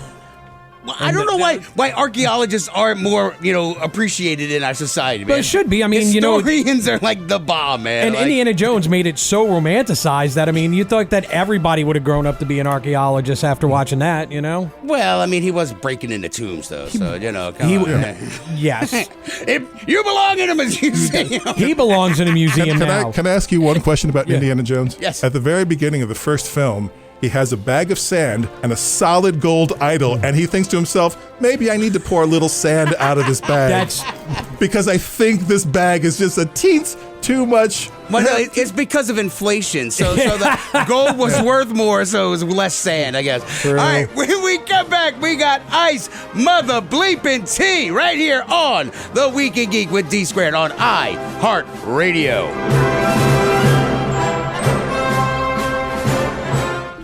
Well, I don't know why archaeologists aren't more, appreciated in our society, man. But it should be. I mean, historians are like the bomb, man. And Indiana Jones made it so romanticized that, you thought that everybody would have grown up to be an archaeologist after watching that, Well, he was breaking into tombs, though, so, come on. Yes. You belong in a museum. He belongs in a museum now. Can I ask you one question about Indiana Jones? Yes. At the very beginning of the first film, he has a bag of sand and a solid gold idol, and he thinks to himself, maybe I need to pour a little sand out of this bag. Because I think this bag is just a teensy too much. Well, no, it's because of inflation. So the gold was worth more, so it was less sand, I guess. True. All right, when we come back, we got ICE Mutha Bleepin' T right here on The Week in Geek with D Squared on iHeart Radio.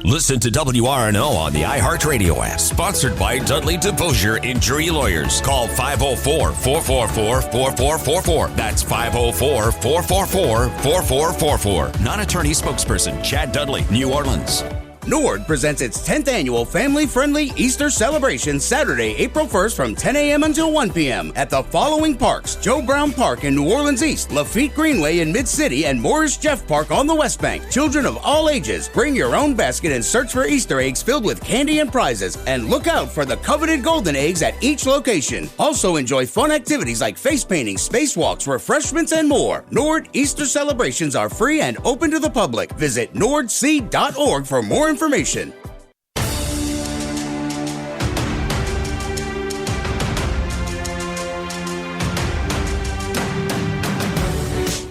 Listen to WRNO on the iHeart Radio app. Sponsored by Dudley DeVosier Injury Lawyers. Call 504-444-4444. That's 504-444-4444. Non-attorney spokesperson Chad Dudley, New Orleans. Nord presents its 10th annual family-friendly Easter celebration Saturday, April 1st from 10 a.m. until 1 p.m. at the following parks: Joe Brown Park in New Orleans East, Lafitte Greenway in Mid-City, and Morris Jeff Park on the West Bank. Children of all ages, bring your own basket and search for Easter eggs filled with candy and prizes, and look out for the coveted golden eggs at each location. Also enjoy fun activities like face painting, spacewalks, refreshments, and more. Nord Easter celebrations are free and open to the public. Visit nordc.org for more information.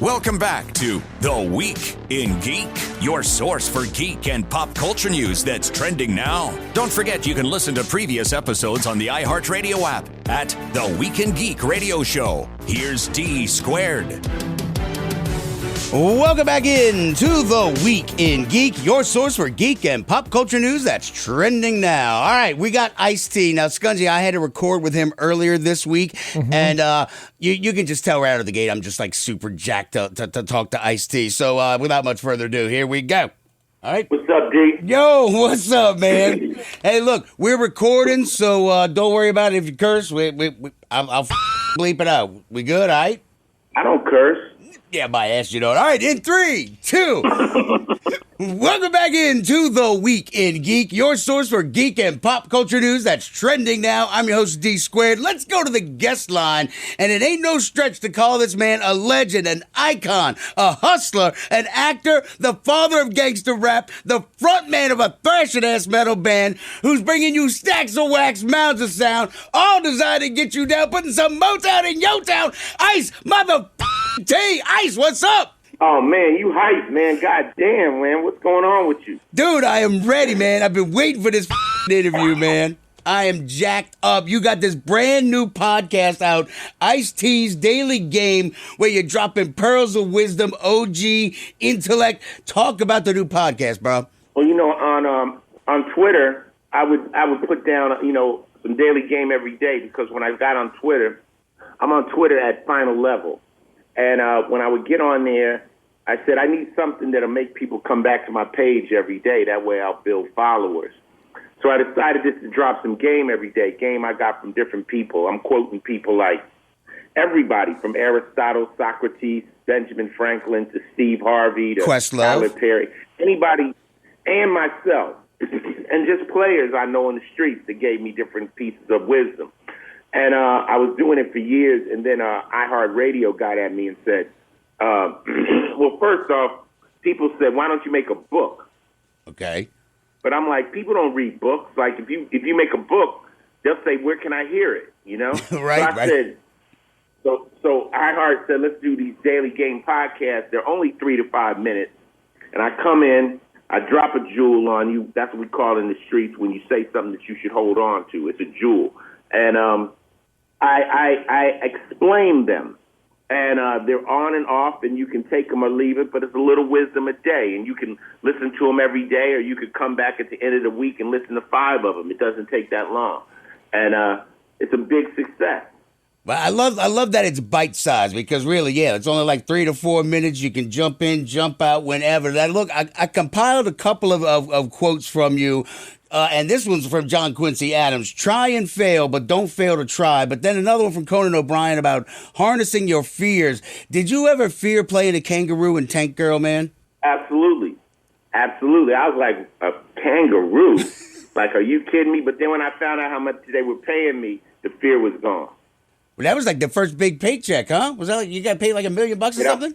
Welcome back to The Week in Geek, your source for geek and pop culture news that's trending now. Don't forget you can listen to previous episodes on the iHeart Radio app at The Week in Geek Radio Show. Here's D Squared. Welcome back in to The Week in Geek, your source for geek and pop culture news that's trending now. All right, we got Ice-T. Now, Scungy, I had to record with him earlier this week, and you can just tell right out of the gate I'm just like super jacked up to talk to Ice-T. So without much further ado, here we go. All right. What's up, D? Yo, what's up, man? Hey, look, we're recording, so don't worry about it if you curse. I'll bleep it out. We good, all right? I don't curse. Yeah, my ass, you know. All right, in 3, 2. Welcome back into The Week in Geek, your source for geek and pop culture news that's trending now. I'm your host, D Squared. Let's go to the guest line. And it ain't no stretch to call this man a legend, an icon, a hustler, an actor, the father of gangsta rap, the frontman of a thrashing-ass metal band who's bringing you stacks of wax, mounds of sound, all designed to get you down, putting some Motown in your town. ICE Mutha T. ICE, what's up? Oh, man, you hype, man. God damn, man. What's going on with you? Dude, I am ready, man. I've been waiting for this interview, man. I am jacked up. You got this brand new podcast out, Ice-T's Daily Game, where you're dropping pearls of wisdom, OG, intellect. Talk about the new podcast, bro. Well, you know, on Twitter, I would put down, some Daily Game every day, because when I got on Twitter, I'm on Twitter at Final Level. And when I would get on there, I said, I need something that'll make people come back to my page every day. That way I'll build followers. So I decided just to drop some game every day, game I got from different people. I'm quoting people like everybody from Aristotle, Socrates, Benjamin Franklin, to Steve Harvey, to Tyler Perry, anybody, and myself, and just players I know in the streets that gave me different pieces of wisdom. And I was doing it for years, and then iHeart Radio got at me and said, well, first off, people said, why don't you make a book? Okay. But I'm like, people don't read books. Like, if you make a book, they'll say, where can I hear it? You know? Right, so I said, so iHeart said, let's do these Daily Game podcasts. They're only 3 to 5 minutes. And I come in, I drop a jewel on you. That's what we call it in the streets when you say something that you should hold on to. It's a jewel. And I explain them. And they're on and off, and you can take them or leave it, but it's a little wisdom a day, and you can listen to them every day, or you could come back at the end of the week and listen to 5 of them. It doesn't take that long, and it's a big success. Well, I love that it's bite-sized, because really, yeah, it's only like 3 to 4 minutes. You can jump in, jump out whenever. Look, I compiled a couple of quotes from you. And this one's from John Quincy Adams. Try and fail, but don't fail to try. But then another one from Conan O'Brien about harnessing your fears. Did you ever fear playing a kangaroo in Tank Girl, man? Absolutely. Absolutely. I was like, a kangaroo? Like, are you kidding me? But then when I found out how much they were paying me, the fear was gone. Well, that was like the first big paycheck, huh? Was that like you got paid like $1 million or something?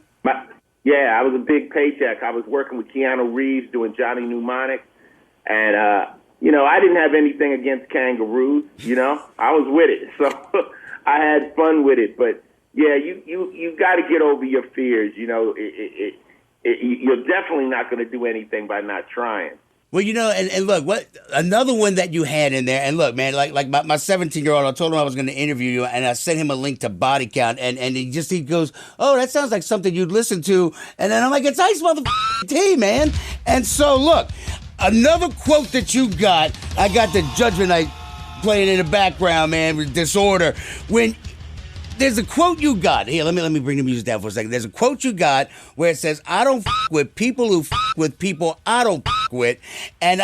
Yeah, I was a big paycheck. I was working with Keanu Reeves doing Johnny Mnemonic. And, I didn't have anything against kangaroos, I was with it. So I had fun with it. But, Yeah, you got to get over your fears. You know, you're definitely not going to do anything by not trying. Well, you know, and look, what another one that you had in there, and look, man, like my 17-year-old, I told him I was going to interview you, and I sent him a link to Body Count, and he goes, oh, that sounds like something you'd listen to, and then I'm like, it's ICE Mutha F, man. And so, look, another quote that you got, I got the Judgment Night playing in the background, man, with Disorder. When there's a quote you got here, let me bring the music down for a second. There's a quote you got where it says, I don't with people who with people I don't with. And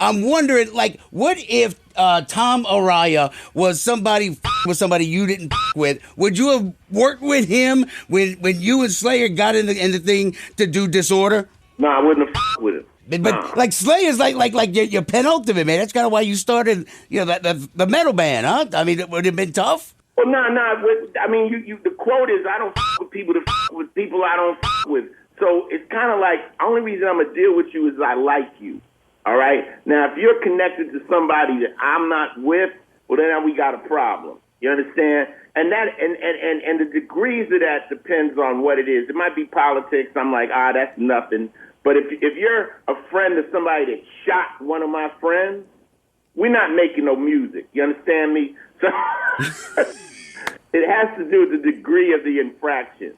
I'm wondering, like, what if Tom Araya was somebody with somebody you didn't with? Would you have worked with him when you and Slayer got in the thing to do Disorder? No, I wouldn't have with him. But like Slayer's like your penultimate, man. That's kind of why you started, you know, the metal band, huh? I mean, would it have been tough? Well, no. I mean, you. The quote is, "I don't with people to with people I don't with." So it's kind of like, only reason I'm gonna deal with you is I like you. All right. Now, if you're connected to somebody that I'm not with, well, then we got a problem. You understand? And that and the degrees of that depends on what it is. It might be politics. I'm like, that's nothing. But if you're a friend of somebody that shot one of my friends, we're not making no music. You understand me? So it has to do with the degree of the infraction.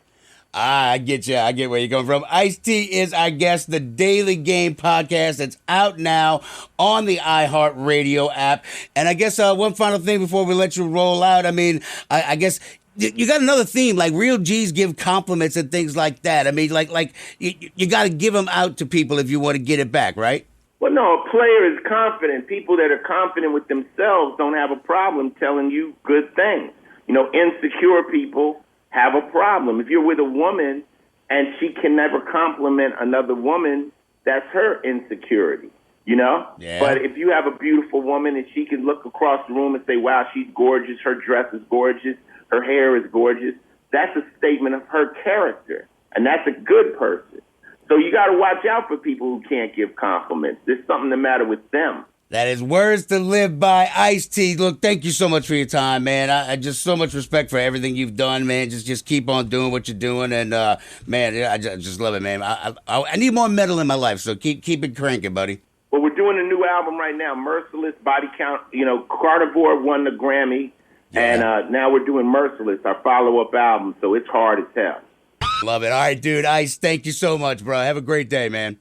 I get you. I get where you're going from. Ice-T is, I guess, the Daily Game podcast. It's out now on the iHeart Radio app. And I guess one final thing before we let you roll out. I mean, I guess you got another theme, like real G's give compliments and things like that. I mean, like you got to give them out to people if you want to get it back, right? Well, no, a player is confident. People that are confident with themselves don't have a problem telling you good things. You know, insecure people have a problem. If you're with a woman and she can never compliment another woman, that's her insecurity, you know? Yeah. But if you have a beautiful woman and she can look across the room and say, wow, she's gorgeous, her dress is gorgeous, her hair is gorgeous, that's a statement of her character, and that's a good person. So you got to watch out for people who can't give compliments. There's something the matter with them. That is words to live by. Ice-T, look, thank you so much for your time, man. I just so much respect for everything you've done, man. Just keep on doing what you're doing, and man, I just love it, man. I need more metal in my life, so keep it cranking, buddy. Well, we're doing a new album right now, Merciless, Body Count. You know, Carnivore won the Grammy, and now we're doing Merciless, our follow-up album, so it's hard as hell. Love it. All right, dude. Ice, thank you so much, bro. Have a great day, man.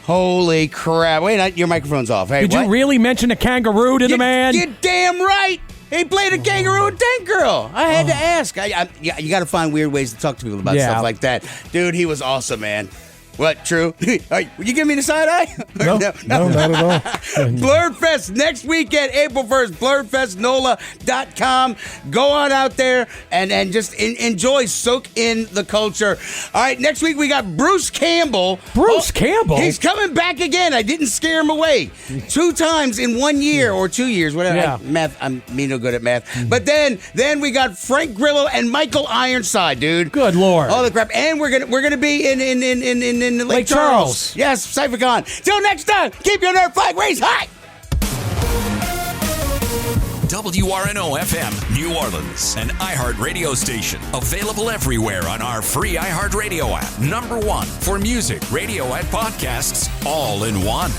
Holy crap. Wait, your microphone's off. Hey, Did you really mention a kangaroo to the man? You're damn right. He played a kangaroo and Tank Girl. I had to ask. You got to find weird ways to talk to people about stuff like that. Dude, he was awesome, man. What, true? Would you give me the side eye? No, not at all. Blerdfest next weekend, April 1st, blerdfestnola.com. Go on out there and just enjoy, soak in the culture. All right, next week we got Bruce Campbell. Bruce Campbell? He's coming back again. I didn't scare him away. 2 times in 1 year or 2 years, whatever. Yeah. I'm no good at math. But then we got Frank Grillo and Michael Ironside, dude. Good Lord. All the crap. And we're gonna be in Lake Charles. Yes, CypherCon. Till next time, keep your nerd flag raised high. WRNO FM, New Orleans, an iHeart radio station. Available everywhere on our free iHeart radio app. #1 for music, radio, and podcasts, all in one.